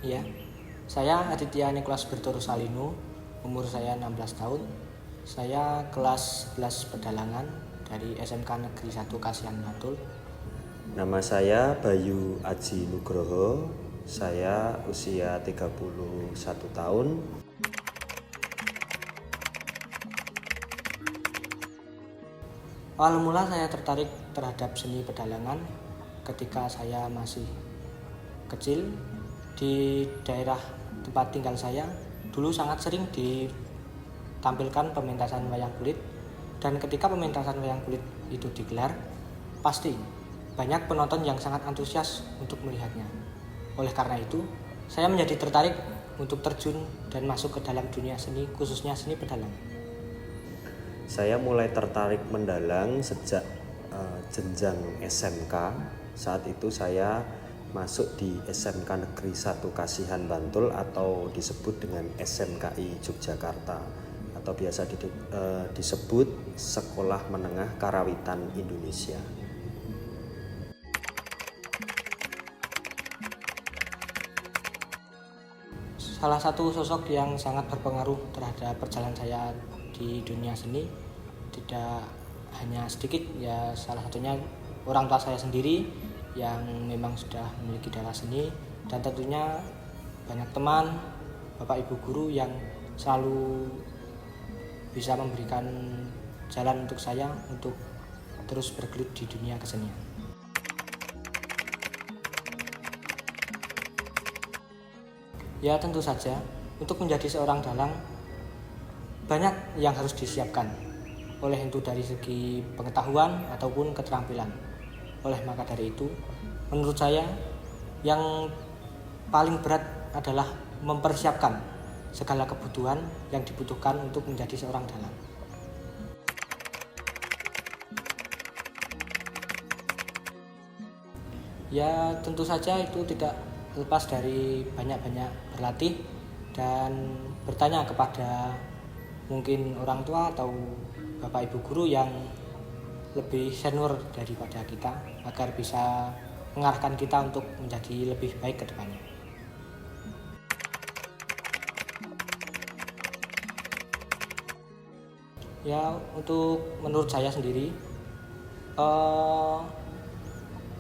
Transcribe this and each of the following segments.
Ya, saya Aditya Nicholas Bertoro Salino, umur saya 16 tahun. Saya kelas 11 pedalangan dari SMK Negeri 1 Kasihan Bantul. Nama saya Bayu Aji Nugroho, saya usia 31 tahun. Awal mula saya tertarik terhadap seni pedalangan ketika saya masih kecil. Di daerah tempat tinggal saya dulu sangat sering ditampilkan pementasan wayang kulit, dan ketika pementasan wayang kulit itu digelar, pasti banyak penonton yang sangat antusias untuk melihatnya. Oleh karena itu, saya menjadi tertarik untuk terjun dan masuk ke dalam dunia seni, khususnya seni pedalangan. Saya mulai tertarik mendalang sejak jenjang SMK. Saat itu saya masuk di SMK Negeri 1 Kasihan Bantul atau disebut dengan SMKI Yogyakarta atau biasa disebut Sekolah Menengah Karawitan Indonesia. Salah satu sosok yang sangat berpengaruh terhadap perjalanan saya di dunia seni tidak hanya sedikit, ya salah satunya orang tua saya sendiri yang memang sudah memiliki darah seni, dan tentunya banyak teman, bapak ibu guru yang selalu bisa memberikan jalan untuk saya untuk terus bergelut di dunia kesenian. Ya tentu saja, untuk menjadi seorang dalang banyak yang harus disiapkan, oleh itu dari segi pengetahuan ataupun keterampilan. Oleh maka dari itu, menurut saya yang paling berat adalah mempersiapkan segala kebutuhan yang dibutuhkan untuk menjadi seorang dalang. Ya tentu saja itu tidak lepas dari banyak-banyak berlatih dan bertanya kepada mungkin orang tua atau bapak ibu guru yang lebih senior daripada kita agar bisa mengarahkan kita untuk menjadi lebih baik ke depannya. Ya untuk menurut saya sendiri,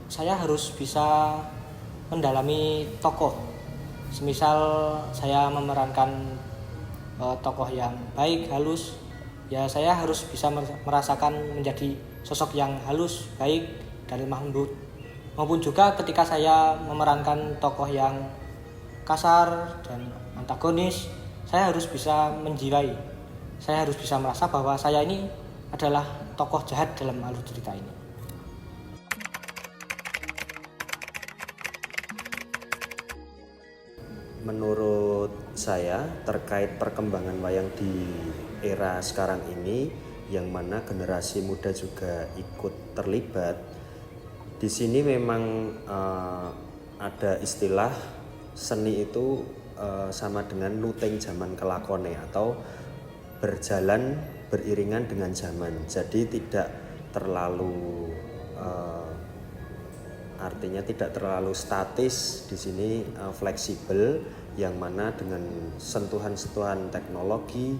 saya harus bisa mendalami tokoh. Semisal saya memerankan tokoh yang baik, halus, ya saya harus bisa merasakan menjadi sosok yang halus, baik, dan lemah lembut. Maupun juga ketika saya memerankan tokoh yang kasar dan antagonis, saya harus bisa menjiwai. Saya harus bisa merasa bahwa saya ini adalah tokoh jahat dalam alur cerita ini. Menurut saya terkait perkembangan wayang di era sekarang ini, yang mana generasi muda juga ikut terlibat. Di sini memang ada istilah seni itu sama dengan nuteng zaman kelakone atau berjalan beriringan dengan zaman. Jadi tidak terlalu artinya tidak terlalu statis, di sini fleksibel, yang mana dengan sentuhan-sentuhan teknologi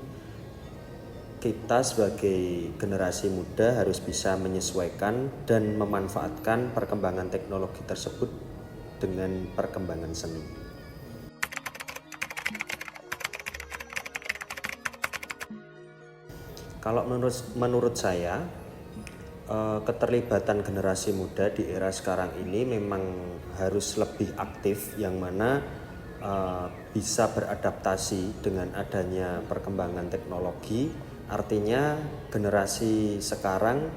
kita sebagai generasi muda harus bisa menyesuaikan dan memanfaatkan perkembangan teknologi tersebut dengan perkembangan seni. Kalau menurut saya, keterlibatan generasi muda di era sekarang ini memang harus lebih aktif, yang mana bisa beradaptasi dengan adanya perkembangan teknologi. Artinya generasi sekarang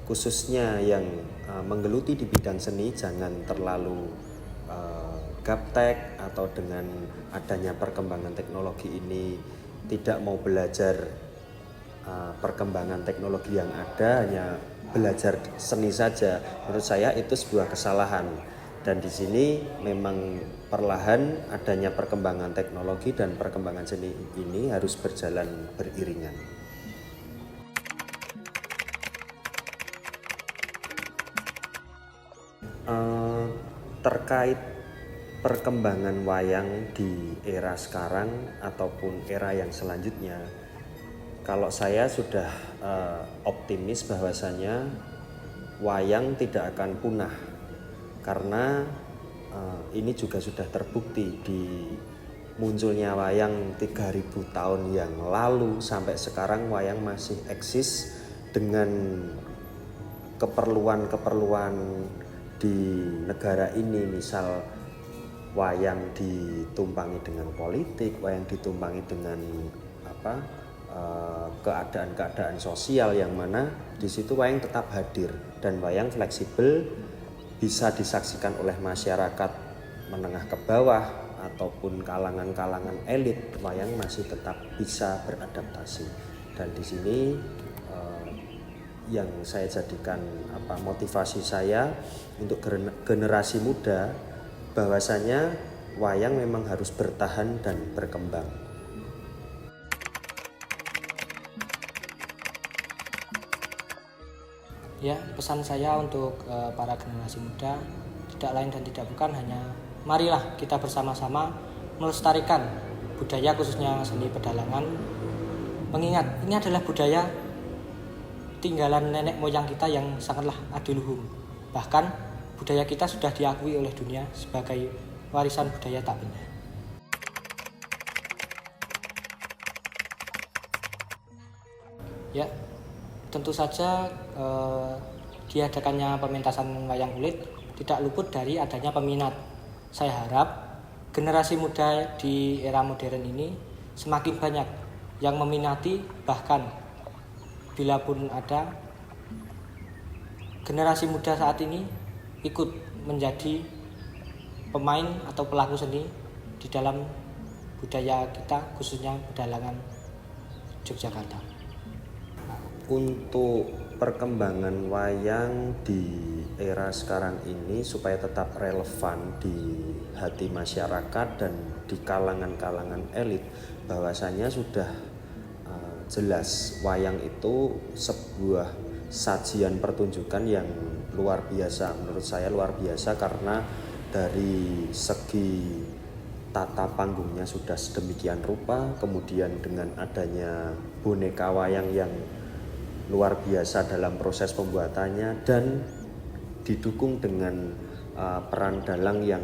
khususnya yang menggeluti di bidang seni jangan terlalu gaptek, atau dengan adanya perkembangan teknologi ini tidak mau belajar perkembangan teknologi yang ada, hanya belajar seni saja. Menurut saya itu sebuah kesalahan, dan di sini memang perlahan adanya perkembangan teknologi dan perkembangan seni ini harus berjalan beriringan. Terkait perkembangan wayang di era sekarang ataupun era yang selanjutnya, kalau saya sudah optimis bahwasanya wayang tidak akan punah, karena ini juga sudah terbukti di munculnya wayang 3000 tahun yang lalu sampai sekarang wayang masih eksis dengan keperluan-keperluan di negara ini. Misal wayang ditumpangi dengan politik, wayang ditumpangi dengan keadaan-keadaan sosial yang mana di situ wayang tetap hadir, dan wayang fleksibel, bisa disaksikan oleh masyarakat menengah ke bawah ataupun kalangan-kalangan elit. Wayang masih tetap bisa beradaptasi, dan di sini yang saya jadikan motivasi saya untuk generasi muda, bahwasanya wayang memang harus bertahan dan berkembang. Ya, pesan saya untuk para generasi muda tidak lain dan tidak bukan hanya marilah kita bersama-sama melestarikan budaya, khususnya seni pedalangan. Mengingat ini adalah budaya tinggalan nenek moyang kita yang sangatlah adiluhung. Bahkan budaya kita sudah diakui oleh dunia sebagai warisan budaya tak benda. Ya, tentu saja diadakannya pementasan wayang kulit tidak luput dari adanya peminat. Saya harap generasi muda di era modern ini semakin banyak yang meminati, bahkan bila pun ada generasi muda saat ini ikut menjadi pemain atau pelaku seni di dalam budaya kita, khususnya pedalangan Yogyakarta. Untuk perkembangan wayang di era sekarang ini supaya tetap relevan di hati masyarakat dan di kalangan-kalangan elit, bahwasanya sudah jelas wayang itu sebuah sajian pertunjukan yang luar biasa. Menurut saya luar biasa karena dari segi tata panggungnya sudah sedemikian rupa, kemudian dengan adanya boneka wayang yang luar biasa dalam proses pembuatannya, dan didukung dengan peran dalang yang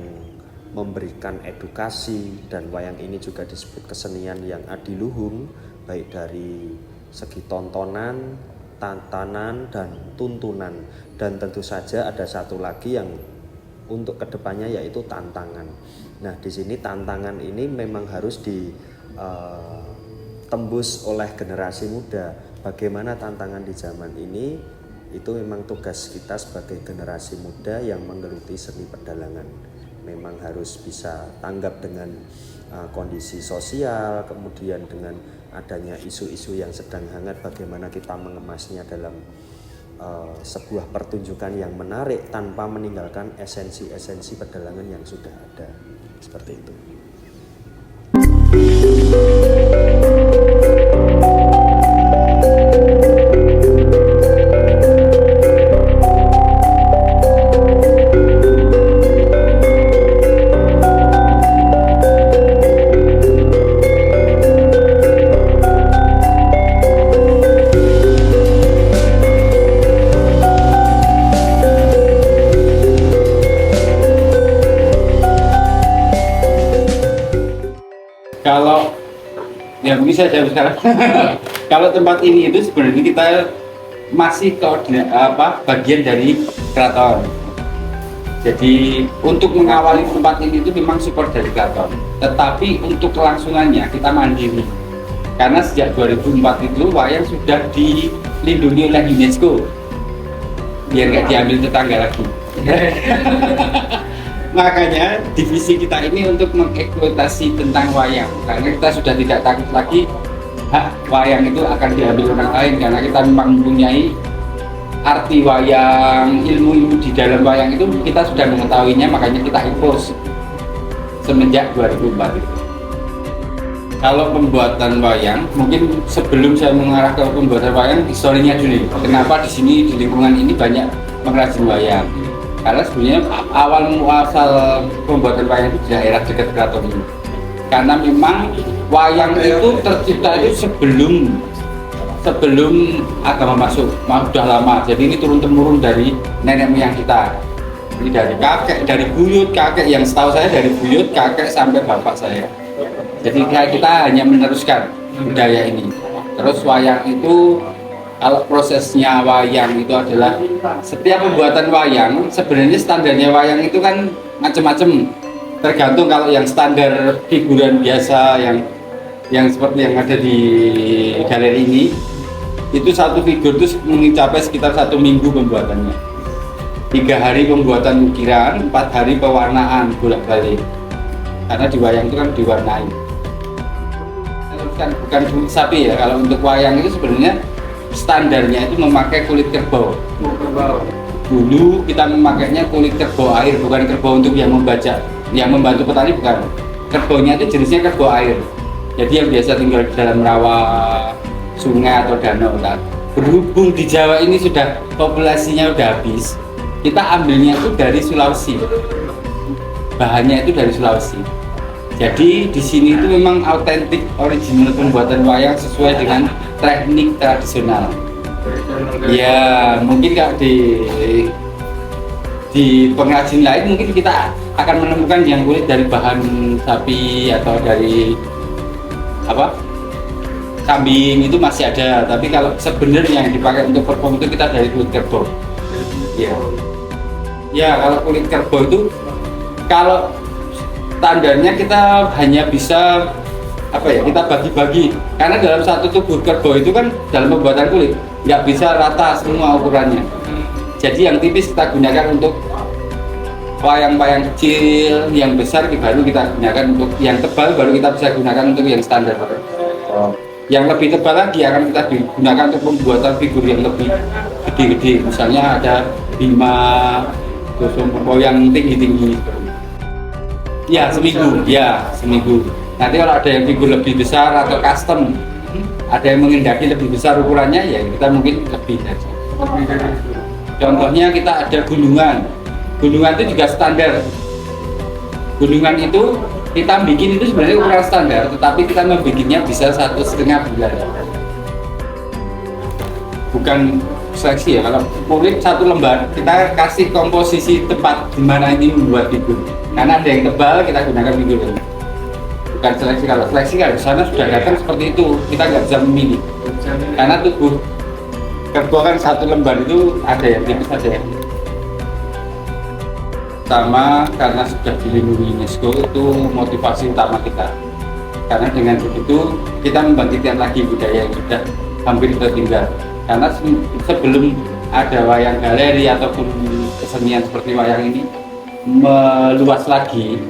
memberikan edukasi, dan wayang ini juga disebut kesenian yang adiluhung, baik dari segi tontonan, tantanan, dan tuntunan. Dan tentu saja ada satu lagi yang untuk kedepannya, yaitu tantangan. Nah, di sini tantangan ini memang harus ditembus oleh generasi muda. Bagaimana tantangan di zaman ini, itu memang tugas kita sebagai generasi muda yang menggeluti seni pedalangan. Memang harus bisa tanggap dengan kondisi sosial, kemudian dengan adanya isu-isu yang sedang hangat, bagaimana kita mengemasnya dalam sebuah pertunjukan yang menarik tanpa meninggalkan esensi-esensi pedalangan yang sudah ada. Seperti itu. Kalau ya mungkin saya jawab sekarang. Kalau tempat ini itu sebenarnya kita masih bagian dari keraton. Jadi untuk mengawali tempat ini itu memang support dari keraton. Tetapi untuk kelangsungannya kita mandiri. Karena sejak 2004 itu wayang sudah dilindungi oleh UNESCO. Biar nggak diambil tetangga lagi. Makanya divisi kita ini untuk mengeksploitasi tentang wayang, karena kita sudah tidak takut lagi hak wayang itu akan diambil orang lain, karena kita memang mempunyai arti wayang, ilmu-ilmu di dalam wayang itu kita sudah mengetahuinya, makanya kita impose semenjak 2004 itu. Kalau pembuatan wayang, mungkin sebelum saya mengarah ke pembuatan wayang, historinya dulu. Kenapa di sini di lingkungan ini banyak pengrajin wayang? Karena sebenarnya awal muasal pembuatan wayang itu di daerah dekat keraton ini. Karena memang wayang itu tercipta itu sebelum agama masuk, sudah lama. Jadi ini turun temurun dari nenek moyang kita. Ini dari kakek, dari buyut kakek, yang setahu saya dari buyut kakek sampai bapak saya. Jadi kita hanya meneruskan budaya ini. Terus wayang itu, kalau prosesnya wayang itu adalah setiap pembuatan wayang, sebenarnya standarnya wayang itu kan macam-macam. Tergantung kalau yang standar figuran biasa yang seperti yang ada di galeri ini, itu satu figur itu mencapai sekitar 1 minggu pembuatannya. 3 hari pembuatan ukiran, 4 hari pewarnaan bolak-balik. Karena di wayang itu kan diwarnai. Bukan kulit sapi ya, kalau untuk wayang itu sebenarnya standarnya itu memakai kulit kerbau. Dulu kita memakainya kulit kerbau air, bukan kerbau untuk yang membajak, yang membantu petani bukan. Kerbaunya itu jenisnya kerbau air. Jadi yang biasa tinggal di dalam rawa sungai atau danau. Nah, berhubung di Jawa ini sudah populasinya udah habis, kita ambilnya itu dari Sulawesi. Bahannya itu dari Sulawesi. Jadi di sini itu memang autentik, original pembuatan wayang sesuai dengan teknik tradisional. Ya mungkin kalau di pengrajin lain mungkin kita akan menemukan yang kulit dari bahan sapi atau dari kambing, itu masih ada. Tapi kalau sebenarnya yang dipakai untuk perform itu kita dari kulit kerbau. Ya kalau kulit kerbau itu, kalau standarnya kita hanya bisa kita bagi-bagi, karena dalam satu tubuh kerbau itu kan dalam pembuatan kulit nggak bisa rata semua ukurannya. Jadi yang tipis kita gunakan untuk wayang-wayang kecil, yang besar baru kita gunakan untuk yang tebal, baru kita bisa gunakan untuk yang standar. Yang lebih tebal lagi akan kita gunakan untuk pembuatan figur yang lebih gede-gede. Misalnya ada Bima, terus yang tinggi-tinggi. Ya seminggu. Nanti kalau ada yang figur lebih besar atau custom, ada yang mengendaki lebih besar ukurannya, ya kita mungkin lebih saja. Contohnya kita ada gunungan itu juga standar. Gunungan itu kita bikin itu sebenarnya ukuran standar, tetapi kita membikinnya bisa 1,5 bulan. Bukan seleksi ya, kalau kulit 1 lembar kita kasih komposisi tempat di mana ini membuat figur. Karena ada yang tebal, kita gunakan figur ini. Bukan seleksi. Kalau seleksi kan di sana sudah datang seperti itu, kita nggak bisa memilih. Karena tubuh kerbau kan 1 lembar itu ada yang tipis, ada yang pertama, karena sudah dilindungi UNESCO, itu motivasi utama kita. Karena dengan begitu kita membangkitkan lagi budaya yang sudah hampir tertinggal. Karena sebelum ada wayang galeri ataupun kesenian seperti wayang ini meluas lagi,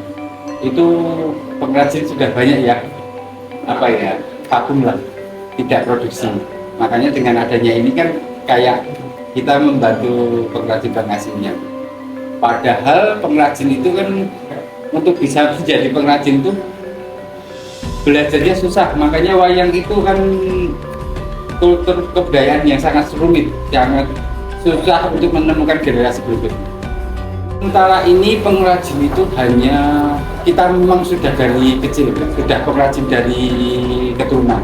itu pengrajin sudah banyak yang vakum lah, tidak produksi. Makanya dengan adanya ini kan kayak kita membantu pengrajin-pengrajinnya. Padahal pengrajin itu kan untuk bisa menjadi pengrajin itu belajarnya susah. Makanya wayang itu kan kultur kebudayaan yang sangat rumit, sangat susah untuk menemukan generasi berikutnya. Sementara ini pengrajin itu hanya kita memang sudah dari kecil, sudah pengrajin dari keturunan.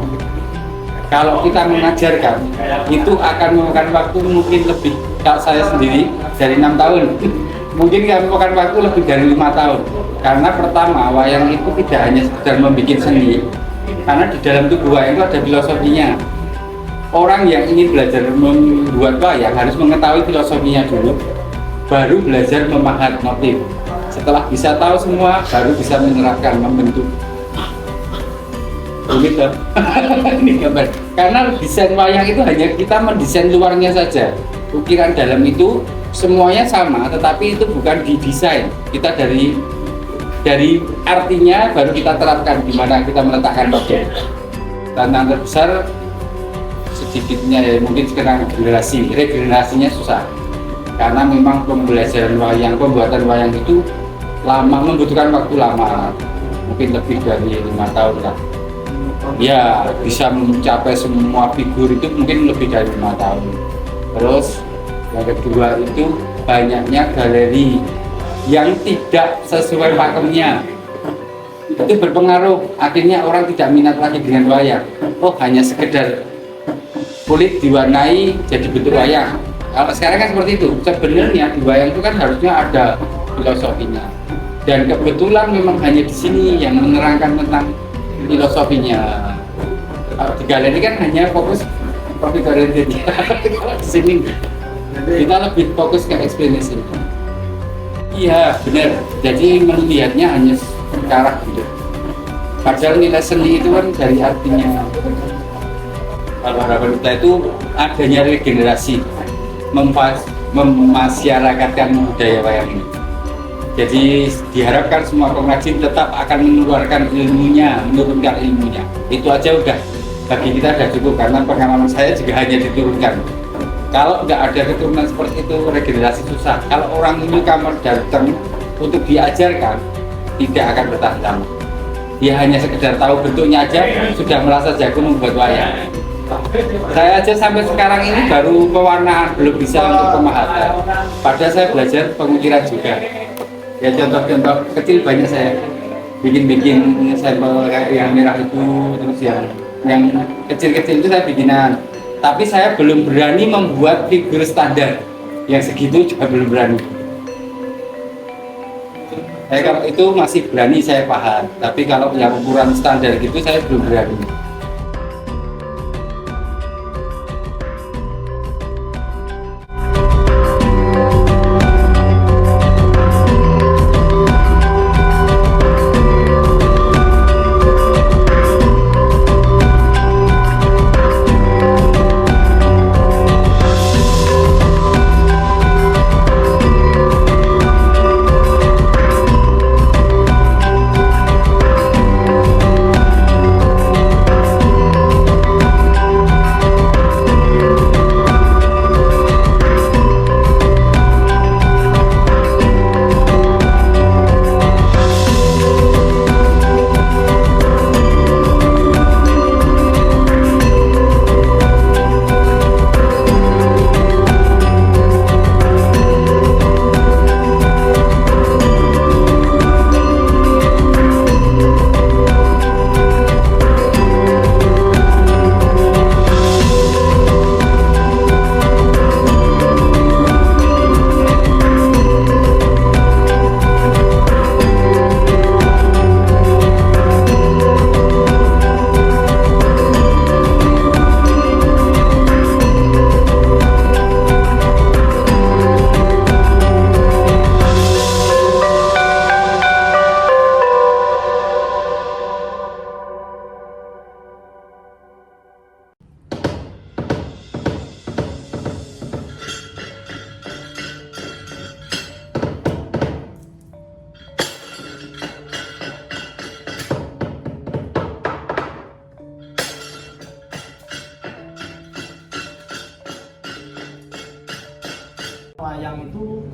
Kalau kita mengajarkan itu akan memakan waktu mungkin lebih. Kalau saya sendiri dari 6 tahun, mungkin kami memakan waktu lebih dari 5 tahun. Karena pertama, wayang itu tidak hanya sekedar membuat seni, karena di dalam tubuh wayang itu ada filosofinya. Orang yang ingin belajar membuat wayang harus mengetahui filosofinya dulu, baru belajar memahat motif. Setelah bisa tahu semua, baru bisa menerapkan, membentuk. Begitu. Ini gambar. Karena desain wayang itu hanya kita mendesain luarnya saja. Ukiran dalam itu semuanya sama, tetapi itu bukan didesain. Kita dari artinya baru kita terapkan di mana kita meletakkan motif. Tantangan terbesar sedikitnya ya mungkin sekarang regenerasinya susah. Karena memang pembelajaran wayang, pembuatan wayang itu lama, membutuhkan waktu lama, mungkin lebih dari 5 tahun lah. Ya bisa mencapai semua figur itu mungkin lebih dari 5 tahun. Terus yang kedua itu banyaknya galeri yang tidak sesuai pakemnya. Itu berpengaruh, akhirnya orang tidak minat lagi dengan wayang. Oh, hanya sekedar kulit diwarnai jadi bentuk wayang. Kalau sekarang kan seperti itu. Sebenarnya di wayang itu kan harusnya ada filosofinya. Dan kebetulan memang hanya di sini yang menerangkan tentang filosofinya. Kalau di galeri kan hanya fokus profit oriented. Kalau di sini kita lebih fokus ke explanation. Iya, benar. Jadi melihatnya hanya ke arah gitu. Padahal nilai seni itu kan dari artinya. Kalau harapan kita itu adanya regenerasi, memasyarakatkan budaya wayang ini. Jadi diharapkan semua pengrajin tetap akan mengeluarkan ilmunya, menurunkan ilmunya. Itu aja udah bagi kita sudah cukup, karena pengalaman saya juga hanya diturunkan. Kalau nggak ada keturunan seperti itu, regenerasi susah. Kalau orang newcomer datang untuk diajarkan, tidak akan bertahan lama. Dia hanya sekedar tahu bentuknya aja, sudah merasa jago membuat wayang. Saya aja sampai sekarang ini baru pewarnaan, belum bisa untuk pemahatan. Padahal saya belajar pengukiran juga. Ya contoh-contoh kecil banyak saya bikin sampel kayak yang merah itu, terus yang kecil-kecil itu saya bikinan. Tapi saya belum berani membuat figur standar yang segitu, juga belum berani. Kalau itu masih berani saya paham, tapi kalau yang ukuran standar gitu saya belum berani. Wayang itu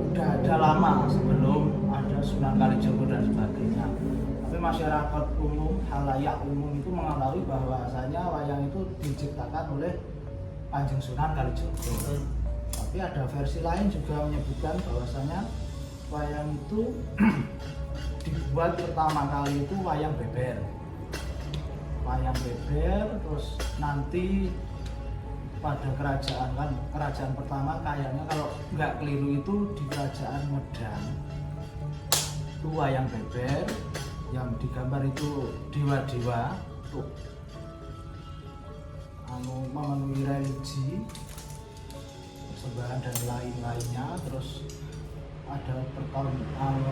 udah ada lama sebelum ada Sunan Kalijogo dan sebagainya. Tapi masyarakat umum, halayak umum itu mengetahui bahwasanya wayang itu diciptakan oleh Kanjeng Sunan Kalijogo. Tapi ada versi lain juga menyebutkan bahwasanya wayang itu dibuat pertama kali itu wayang beber. Wayang beber, terus nanti pada kerajaan pertama kayaknya kalau nggak keliru itu di kerajaan Medan itu wayang beber yang digambar itu dewa-dewa tuh memenuhi religi persembahan dan lain-lainnya. Terus ada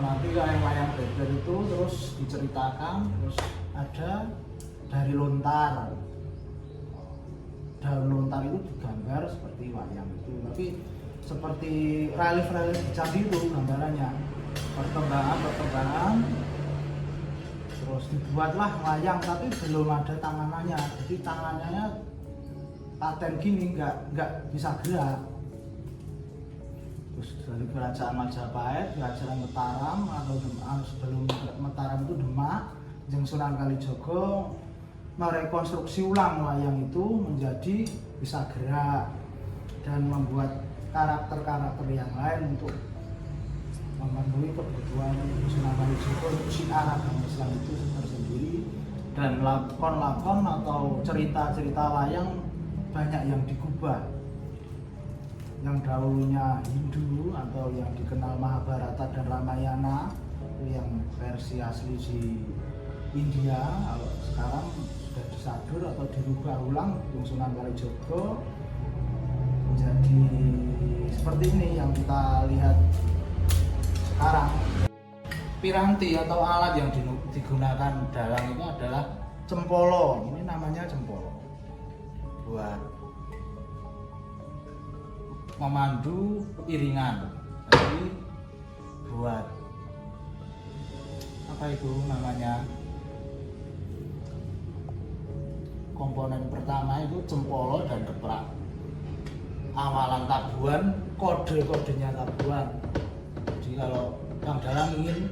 nanti wayang beber itu terus diceritakan, terus ada dari lontar, daun lontar itu digambar seperti wayang itu, tapi seperti relief-relief di candi itu gambarannya, perkembangan terus dibuatlah wayang, tapi belum ada tanganannya. Jadi tangannya paten gini, nggak bisa gerak. Terus dari kerajaan Majapahit, kerajaan Mataram atau sebelum Mataram itu Demak, Kanjeng Sunan Kalijogo merekonstruksi ulang wayang itu menjadi bisa gerak dan membuat karakter-karakter yang lain untuk memenuhi kebutuhan Sunan Kalijogo untuk syiar agama Islam itu tersendiri, dan lakon-lakon atau cerita-cerita layang banyak yang digubah. Yang dahulunya Hindu atau yang dikenal Mahabharata dan Ramayana itu yang versi asli di India, kalau sekarang sudah disadur atau dirubah ulang di Sunan Kalijogo menjadi seperti ini yang kita lihat sekarang. Piranti atau alat yang digunakan dalang itu adalah cempolo. Ini namanya cempolo buat memandu iringan. Jadi buat apa itu namanya, komponen pertama itu cempolo dan keprak. Awalan tabuhan, kode-kodenya tabuhan. Jadi kalau Kang Dalang ingin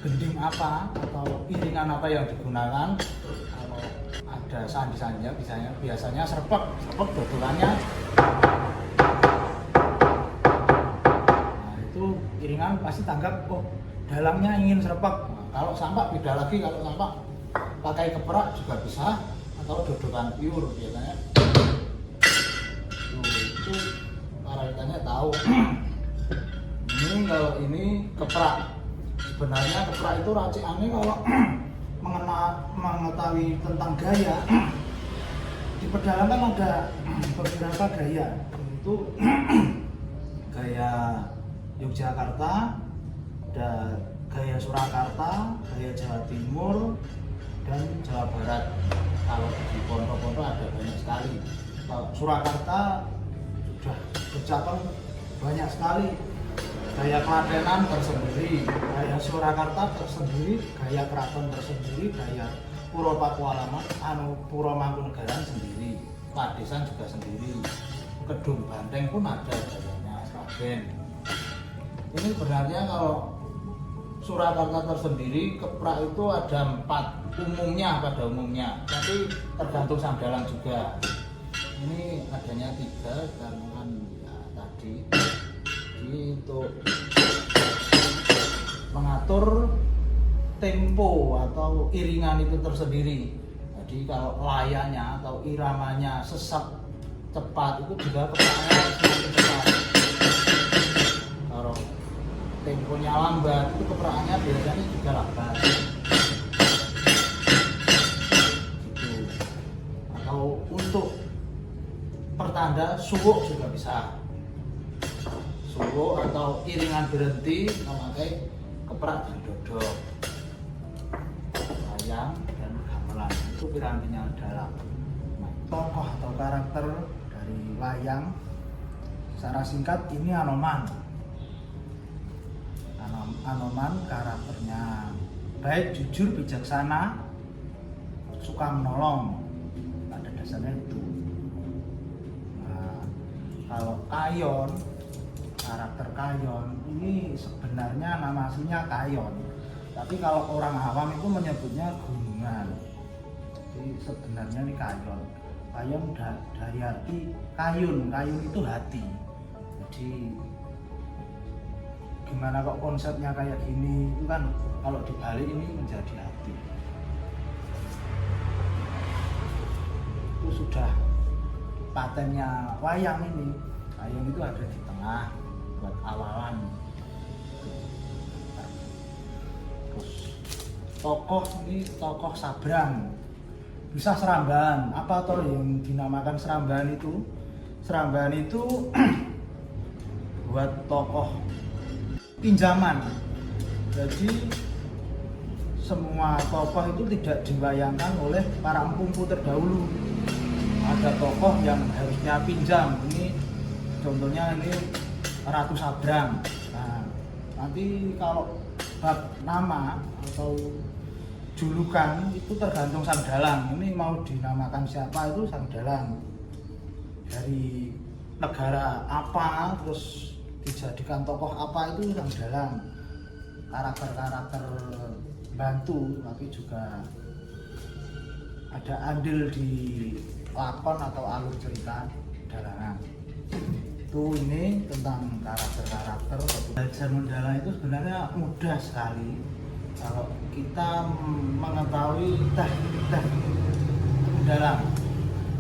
gending apa atau iringan apa yang digunakan, kalau ada sandi-sandinya biasanya serpek dodolannya. Nah itu iringan pasti tanggap, oh dalangnya ingin serpek. Nah, kalau sampak beda lagi, kalau sampak pakai keprak juga bisa, atau dodolan piur biasanya. Itu para ikannya tahu. Ini kalau ini keprak, sebenarnya keprak itu racikannya kalau mengetahui tentang gaya, di pedalaman ada beberapa gaya, itu gaya Yogyakarta, dan gaya Surakarta, gaya Jawa Timur, dan Jawa Barat. Kalau di pondok-pondok ada banyak sekali. Kalau Surakarta sudah bercabang banyak sekali. Gaya Klatenan tersendiri, gaya Surakarta tersendiri, gaya Keraton tersendiri, gaya Puro Pakualaman, Puro Mangkunegaran sendiri, Padesan juga sendiri, Kedung Banteng pun ada gayanya, Sragen. Ini sebenarnya kalau Surakarta tersendiri, keprak itu ada 4 umumnya pada umumnya, tapi tergantung sang dalang juga. Ini adanya 3 karena ya, tadi untuk mengatur tempo atau iringan itu tersendiri. Jadi kalau layanya atau iramanya sesat cepat, itu juga kepraknya semakin cepat. Kalau temponya lambat, itu kepraknya biasanya juga lambat. Gitu. Atau untuk pertanda suwuk juga bisa. Suwuk atau iringan berhenti memakai keprak dan dodok, layang dan gamelan. Itu pirantinya dalang. Nah, tokoh atau karakter dari layang secara singkat ini Anoman. Anoman karakternya baik, jujur, bijaksana, suka menolong. Pada dasarnya itu. Nah, kalau Kayon, karakter Kayon ini sebenarnya nama aslinya Kayon, tapi kalau orang awam itu menyebutnya gunungan. Jadi sebenarnya ini Kayon. Kayon dari arti kayun, kayun itu hati. Jadi gimana kok konsepnya kayak gini, itu kan kalau dibalik ini menjadi hati. Itu sudah patennya wayang ini. Kayon itu ada di tengah buat awalan. Terus tokoh ini tokoh Sabrang, bisa Seramban. Apa toh yang dinamakan Seramban itu? Seramban itu buat tokoh pinjaman. Jadi semua tokoh itu tidak diwayangkan oleh para empu terdahulu. Ada tokoh yang harusnya pinjam. Ini contohnya ini Ratu Sabrang. Nah, nanti kalau bab nama atau julukan itu tergantung sang dalang. Ini mau dinamakan siapa itu sang dalang. Dari negara apa, terus dijadikan tokoh apa itu sang dalang. Karakter-karakter bantu, tapi juga ada andil di lakon atau alur cerita dalangan. itu ini tentang karakter-karakter. Belajar mendalang itu sebenarnya mudah sekali kalau kita mengetahui teknik mendalang.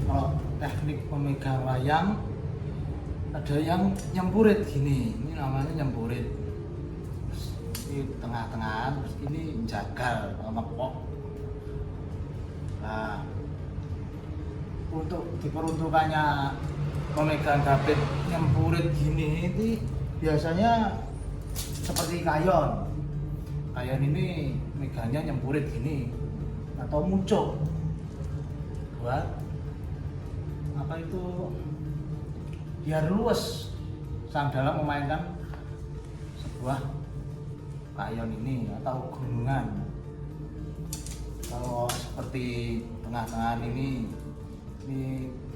Kalau teknik memegang wayang, ada yang nyempurit gini, ini namanya nyempurit. Terus ini tengah-tengah, terus ini jagal atau ngepok. Nah, untuk diperuntukannya memegang gapit nyempurit gini itu biasanya seperti kayon. Kayon ini megangnya nyempurit gini atau muncul buat apa itu biar luas sang dalang memainkan sebuah kayon ini atau gunungan. Kalau seperti tengah-tengah ini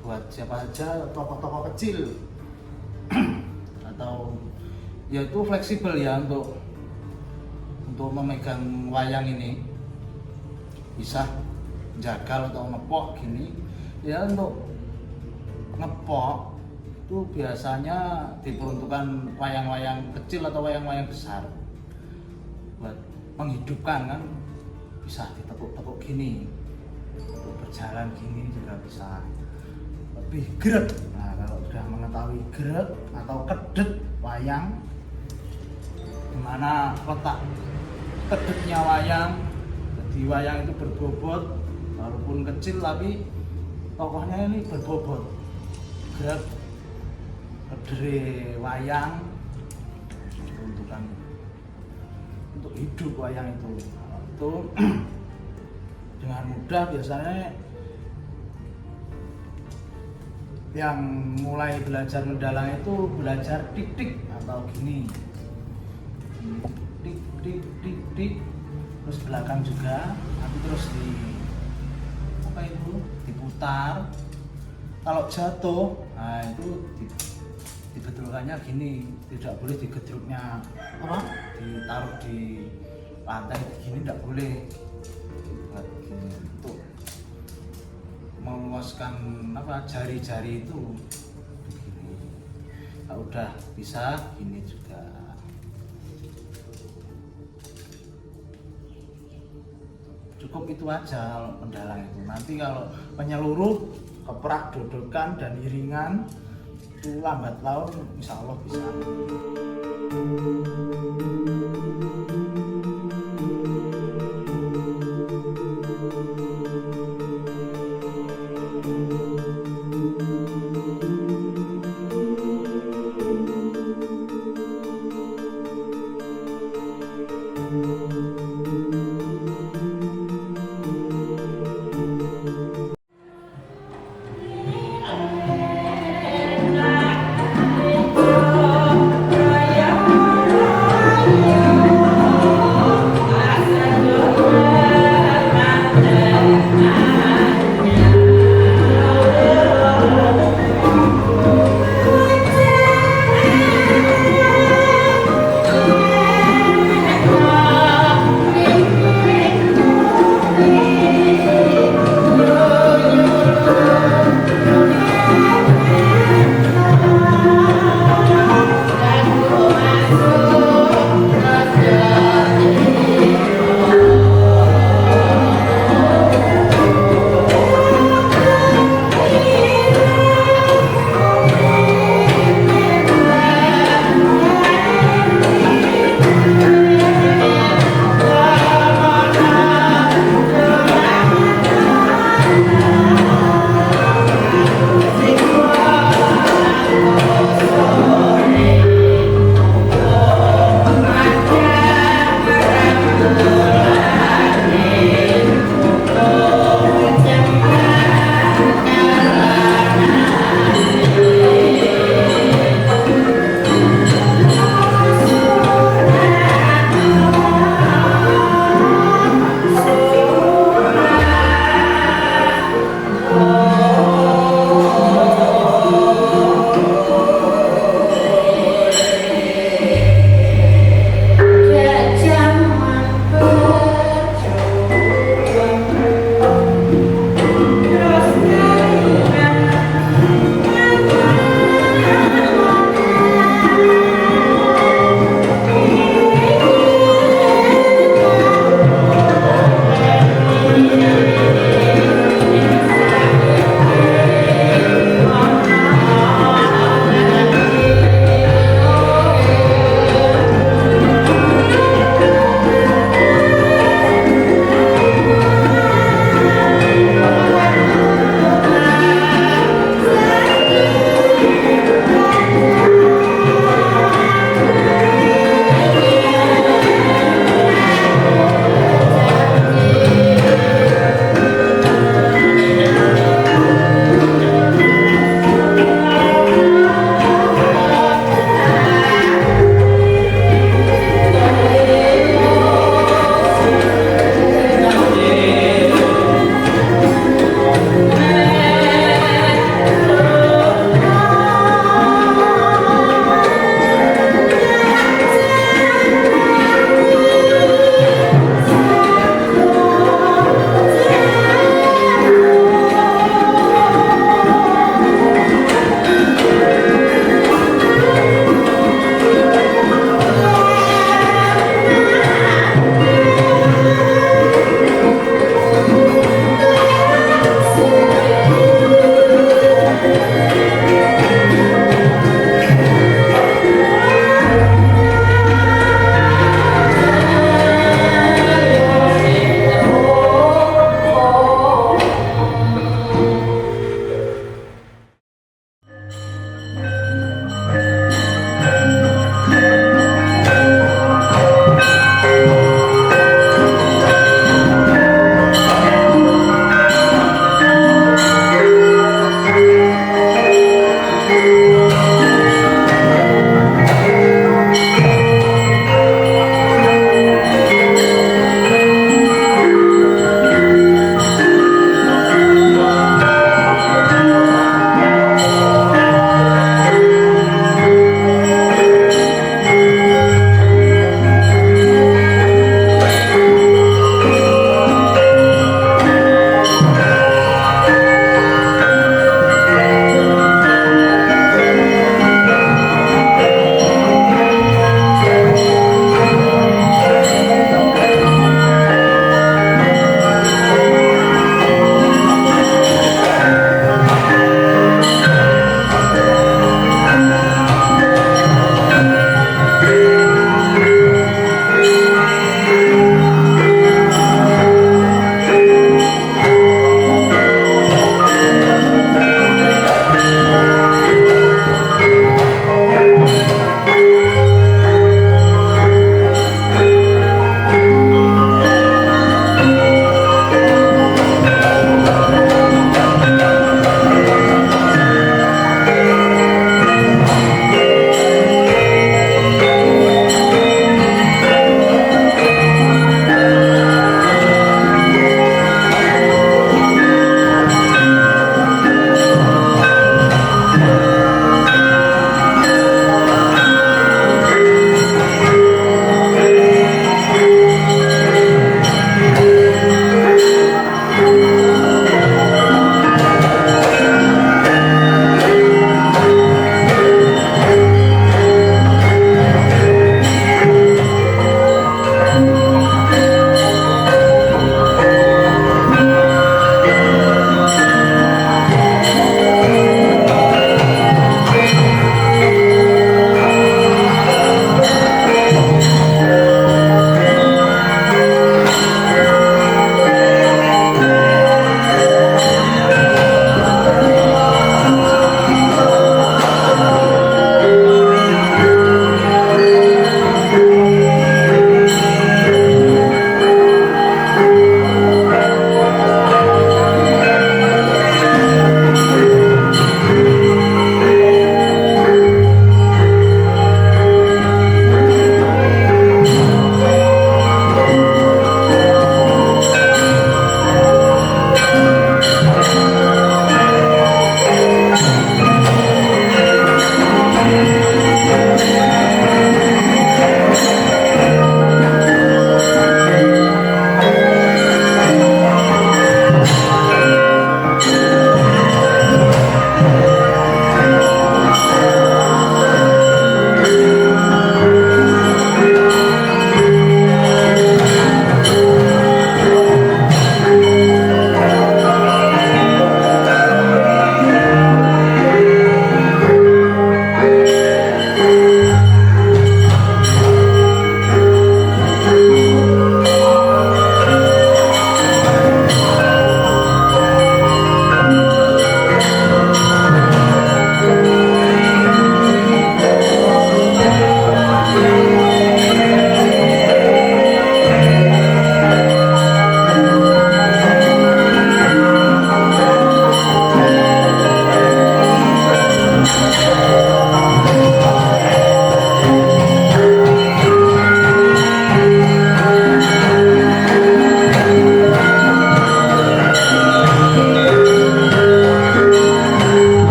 buat siapa saja, tokoh-tokoh kecil atau ya itu fleksibel ya untuk memegang wayang ini, bisa jagal atau ngepok gini ya. Untuk ngepok itu biasanya diperuntukkan wayang-wayang kecil atau wayang-wayang besar buat menghidupkan, kan bisa ditekuk-tekuk gini, untuk berjalan gini juga bisa lebih grek. Nah, kalau sudah mengetahui grek atau kedet wayang, dimana letak kedetnya wayang, jadi wayang itu berbobot walaupun kecil tapi tokohnya ini berbobot, grek kedere wayang diperuntukkan untuk hidup wayang itu. Itu dengan mudah biasanya yang mulai belajar mendalang itu belajar tik-tik atau gini, tik-tik, terus belakang juga, nanti terus diputar. Kalau jatuh, nah itu dibetulkannya gini, tidak boleh digedruknya ditaruh di lantai begini, tidak boleh. Gini, untuk meluaskan jari-jari itu begini. Nah, udah bisa gini juga. Cukup itu aja kalau mendalang itu. Nanti kalau menyeluruh, keprak, dodokan, dan iringan itu lambat laun insya Allah bisa.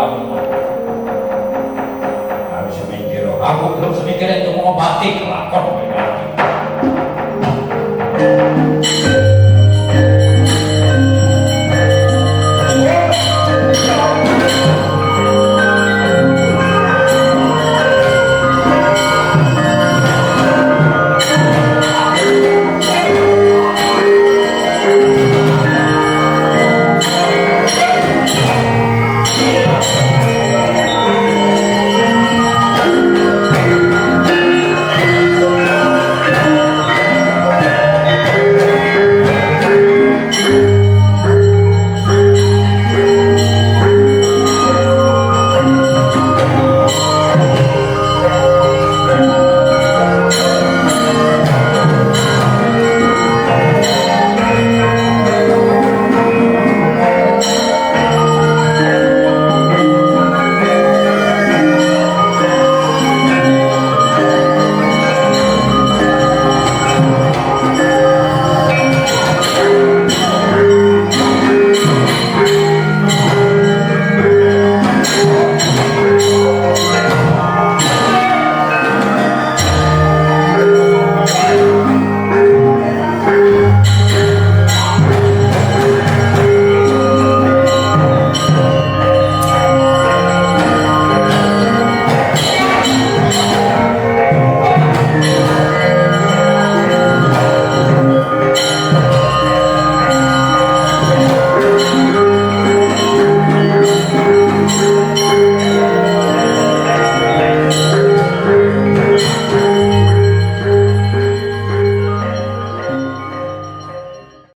Aku semikir, aku belum semikir itu mengobati kelakon.